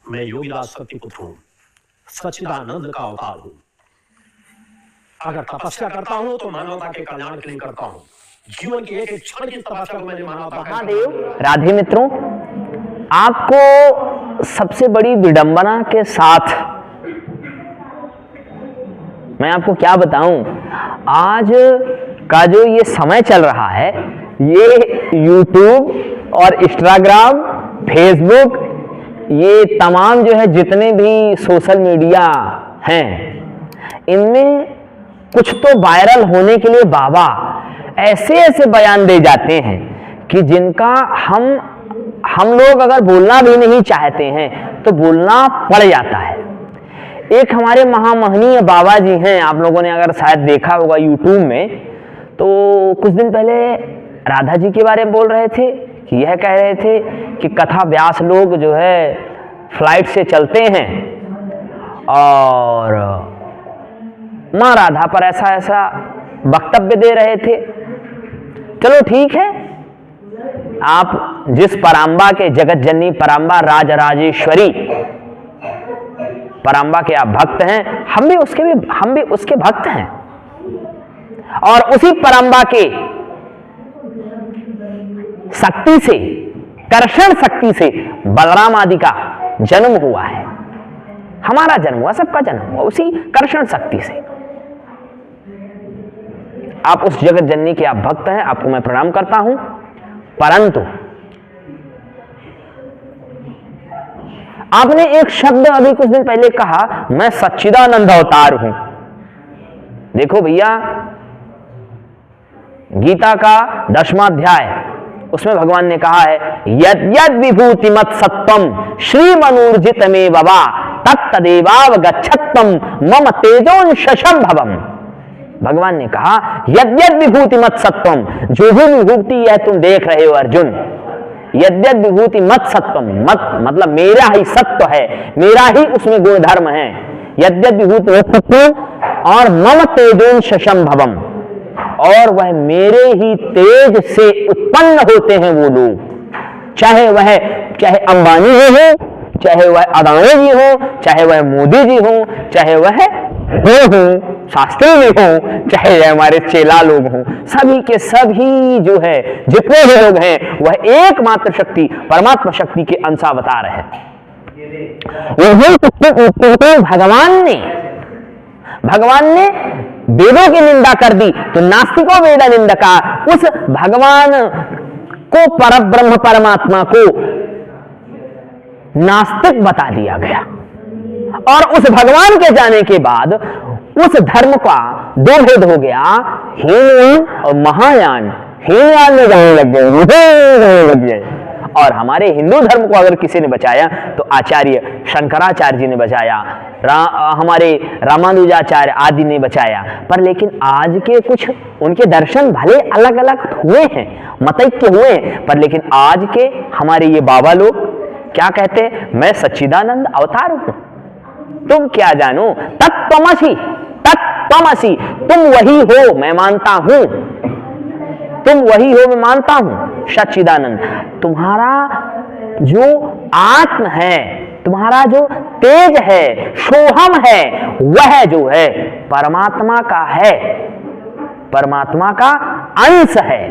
मैं योगीदास सत्यपुत्र हूं, सच्चिदानंद का अवतार हूं। अगर तपस्या करता हूं तो मानवता के कल्याण के लिए करता हूं। जीवन के एक एक क्षण की तपस्या को मैंने मानवता महादेव। राधे मित्रों, आपको सबसे बड़ी विडंबना के साथ मैं आपको क्या बताऊं, आज का जो ये समय चल रहा है, ये YouTube और इंस्टाग्राम, फेसबुक, ये तमाम जो है जितने भी सोशल मीडिया हैं, इनमें कुछ तो वायरल होने के लिए बाबा ऐसे ऐसे बयान दे जाते हैं कि जिनका हम लोग अगर बोलना भी नहीं चाहते हैं तो बोलना पड़ जाता है। एक हमारे महामहनीय बाबा जी हैं, आप लोगों ने अगर शायद देखा होगा यूट्यूब में, तो कुछ दिन पहले राधा जी के बारे में बोल रहे थे कि यह कह रहे थे कि कथा व्यास लोग जो है फ्लाइट से चलते हैं और माँ राधा पर ऐसा ऐसा वक्तव्य दे रहे थे। चलो ठीक है, आप जिस पराम्बा के, जगत जननी पराम्बा राजराजेश्वरी पराम्बा के आप भक्त हैं, हम भी उसके भक्त हैं, और उसी पराम्बा के शक्ति से, कर्षण शक्ति से बलराम आदि का जन्म हुआ है। हमारा जन्म हुआ, सबका जन्म हुआ उसी कर्षण शक्ति से। आप उस जगत जननी के आप भक्त हैं, आपको मैं प्रणाम करता हूं, परंतु आपने एक शब्द अभी कुछ दिन पहले कहा, मैं सच्चिदानंद अवतार हूं। देखो भैया, गीता का 10वां अध्याय, उसमें भगवान ने कहा है, यद यद विभूति मत सत्वम श्रीमनूर्जित में बवा तत्तदेवावगच्छत्वम मम तेजोंश संभवम। भगवान ने कहा, यद यद विभूति मत सत्वम, जो भी विभूति है तुम देख रहे हो अर्जुन, यद्यद विभूति मत सत्वम, मत मतलब मेरा ही सत्व है, मेरा ही उसमें गुण धर्म है। यद्यद विभूति मत सत्वम और मम तेजोंश संभवम, और वह मेरे ही तेज से उत्पन्न होते हैं वो लोग, चाहे अंबानी जी हो, चाहे वह अदानी जी हो, चाहे वह मोदी जी हो, चाहे वह हो शास्त्री जी हो, चाहे हमारे चेला लोग हों, सभी के सभी जो है जितने भी लोग हैं वह एकमात्र शक्ति परमात्मा शक्ति के अंशावतार है। भगवान ने वेदों की निंदा कर दी, तो नास्तिकों वेद निंदका, उस भगवान को, परब्रह्म परमात्मा को नास्तिक बता दिया गया। और उस भगवान के जाने के बाद उस धर्म का दो भेद हो गया, हीनयान और महायान। हीनयान में जाने लग गए, और हमारे हिंदू धर्म को अगर किसी ने बचाया तो आचार्य शंकराचार्य जी ने बचाया, हमारे रामानुजाचार्य आदि ने बचाया। पर लेकिन आज के कुछ उनके दर्शन भले अलग अलग हुए हैं, मतैक्य हुए हैं, पर लेकिन आज के हमारे ये बाबा लोग क्या कहते हैं, मैं सच्चिदानंद अवतार हूं। तुम क्या जानो, तत्त्वमसि, तत्त्वमसि, तुम वही हो मैं मानता हूं, तुम वही हो मैं मानता हूं। सच्चिदानंद, तुम्हारा जो आत्म है, तुम्हारा जो तेज है, सोहम है, वह जो है परमात्मा का है, परमात्मा का अंश है।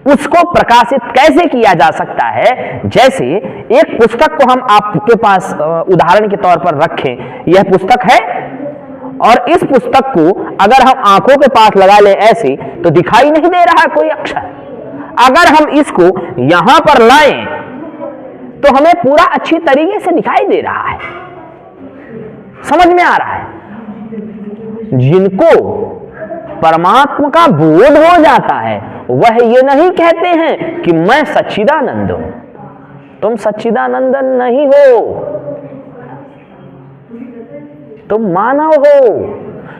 उसको प्रकाशित कैसे किया जा सकता है? जैसे एक पुस्तक को हम आपके पास उदाहरण के तौर पर रखें, यह पुस्तक है, और इस पुस्तक को अगर हम आंखों के पास लगा लें ऐसे, तो दिखाई नहीं दे रहा कोई अक्षर। अगर हम इसको यहां पर लाएं तो हमें पूरा अच्छी तरीके से दिखाई दे रहा है, समझ में आ रहा है। जिनको परमात्मा का बोध हो जाता है वह ये नहीं कहते हैं कि मैं सच्चिदानंद हूं। तुम सच्चिदानंद नहीं हो, तुम मानव हो,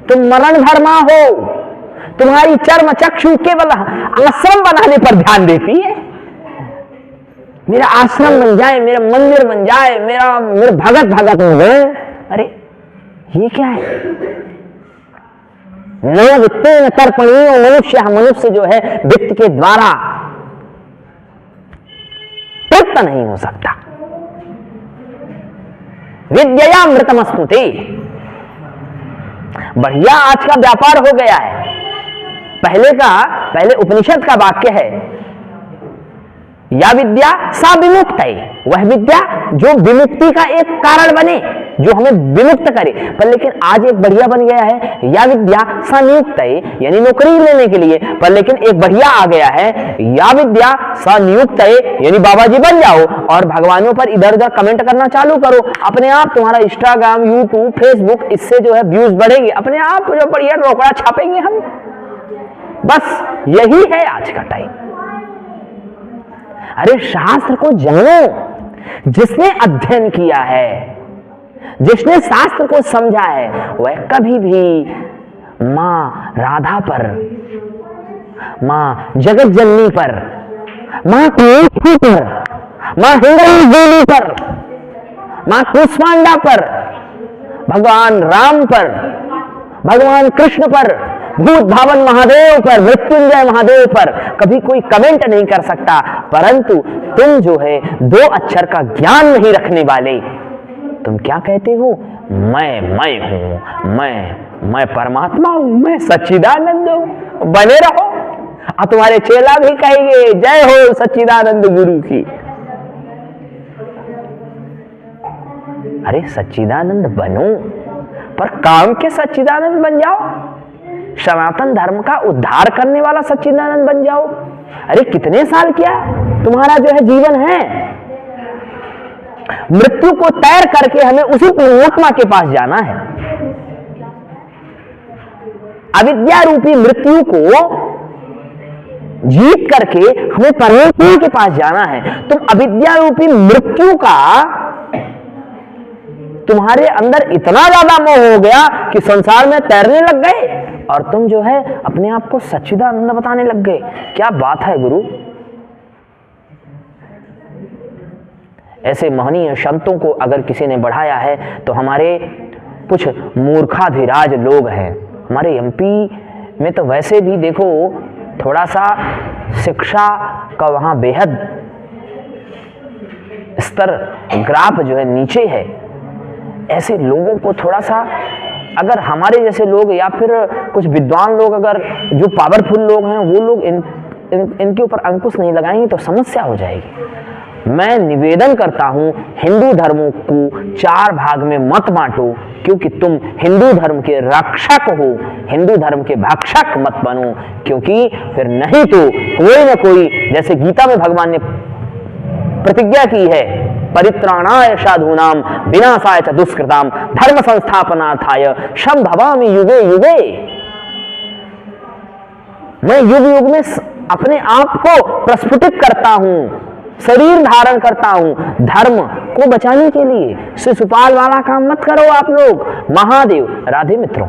तुम मरण धर्मा हो। तुम्हारी चर्म चक्षु केवल आश्रम बनाने पर ध्यान देती है। मेरा आश्रम बन जाए, मेरा मंदिर बन जाए, मेरे भगत हो गए। अरे ये क्या है? वित्तेन तर्पणीय मनुष्य जो है वित्त के द्वारा तृप्त नहीं हो सकता। विद्यया मृतमस्तुते। बढ़िया आज का व्यापार हो गया है। पहले उपनिषद का वाक्य है, या विद्या सा विमुक्त है, वह विद्या जो विमुक्ति का एक कारण बने, जो हमें विमुक्त करे। पर लेकिन आज एक बढ़िया बन गया है, या विद्या सा नियुक्त है, यानी नौकरी लेने के लिए। पर लेकिन एक बढ़िया आ गया है, या विद्या सा नियुक्त है, यानी बाबा जी बन जाओ और भगवानों पर इधर उधर कमेंट करना चालू करो। अपने आप तुम्हारा इंस्टाग्राम, यूट्यूब, फेसबुक, इससे जो है व्यूज बढ़ेंगे, अपने आप जो बढ़िया रोकड़ा छापेंगे हम। बस यही है आज का टाइम। अरे शास्त्र को जानो। जिसने अध्ययन किया है, जिसने शास्त्र को समझा है, वह कभी भी मां राधा पर, मां जगत जननी पर, मां कुंती पर, मां हिंगणी पर, मां कुष्मांडा पर, भगवान राम पर, भगवान कृष्ण पर, भूत भावन महादेव पर, मृत्युंजय महादेव पर कभी कोई कमेंट नहीं कर सकता। परंतु तुम जो है 2 अक्षर का ज्ञान नहीं रखने वाले, तुम क्या कहते हो? मैं हूं, मैं परमात्मा हूं, मैं सच्चिदानंद हूं। बने रहो। और तुम्हारे चेला भी कहेंगे जय हो सच्चिदानंद गुरु की। अरे सच्चिदानंद बनो, पर काम के सच्चिदानंद बन जाओ। सनातन धर्म का उद्धार करने वाला सच्चिदानंद बन जाओ। अरे कितने साल क्या तुम्हारा जो है जीवन है, मृत्यु को तैर करके हमें उसी परमात्मा के पास जाना है। अविद्या रूपी मृत्यु को जीत करके हमें परमात्मा के पास जाना है। तुम अविद्या रूपी मृत्यु का तुम्हारे अंदर इतना ज्यादा मोह हो गया कि संसार में तैरने लग गए और तुम जो है अपने आप को सच्चिदानंद बताने लग गए। क्या बात है गुरु। ऐसे महनीय संतों को अगर किसी ने बढ़ाया है तो हमारे कुछ मूर्खाधिराज लोग हैं। हमारे एमपी में तो वैसे भी देखो थोड़ा सा शिक्षा का वहां बेहद स्तर ग्राफ जो है नीचे है। ऐसे लोगों को थोड़ा सा अगर हमारे जैसे लोग या फिर कुछ विद्वान लोग, अगर जो पावरफुल लोग हैं वो लोग इनके ऊपर अंकुश नहीं लगाएंगे तो समस्या हो जाएगी। मैं निवेदन करता हूं हिंदू धर्मों को 4 भाग में मत बांटो, क्योंकि तुम हिंदू धर्म के रक्षक हो, हिंदू धर्म के भक्षक मत बनो। क्योंकि फिर नहीं तो कोई ना कोई, जैसे गीता में भगवान ने प्रतिज्ञा की है, परित्राणाय साधूनाम विनाशाय च दुष्कृताम धर्म संस्थापनार्थाय संभवामि युगे युगे। मैं युग युग में अपने आप को प्रस्फुटित करता हूं, शरीर धारण करता हूं धर्म को बचाने के लिए। शिशुपाल वाला काम मत करो आप लोग। महादेव। राधे मित्रों।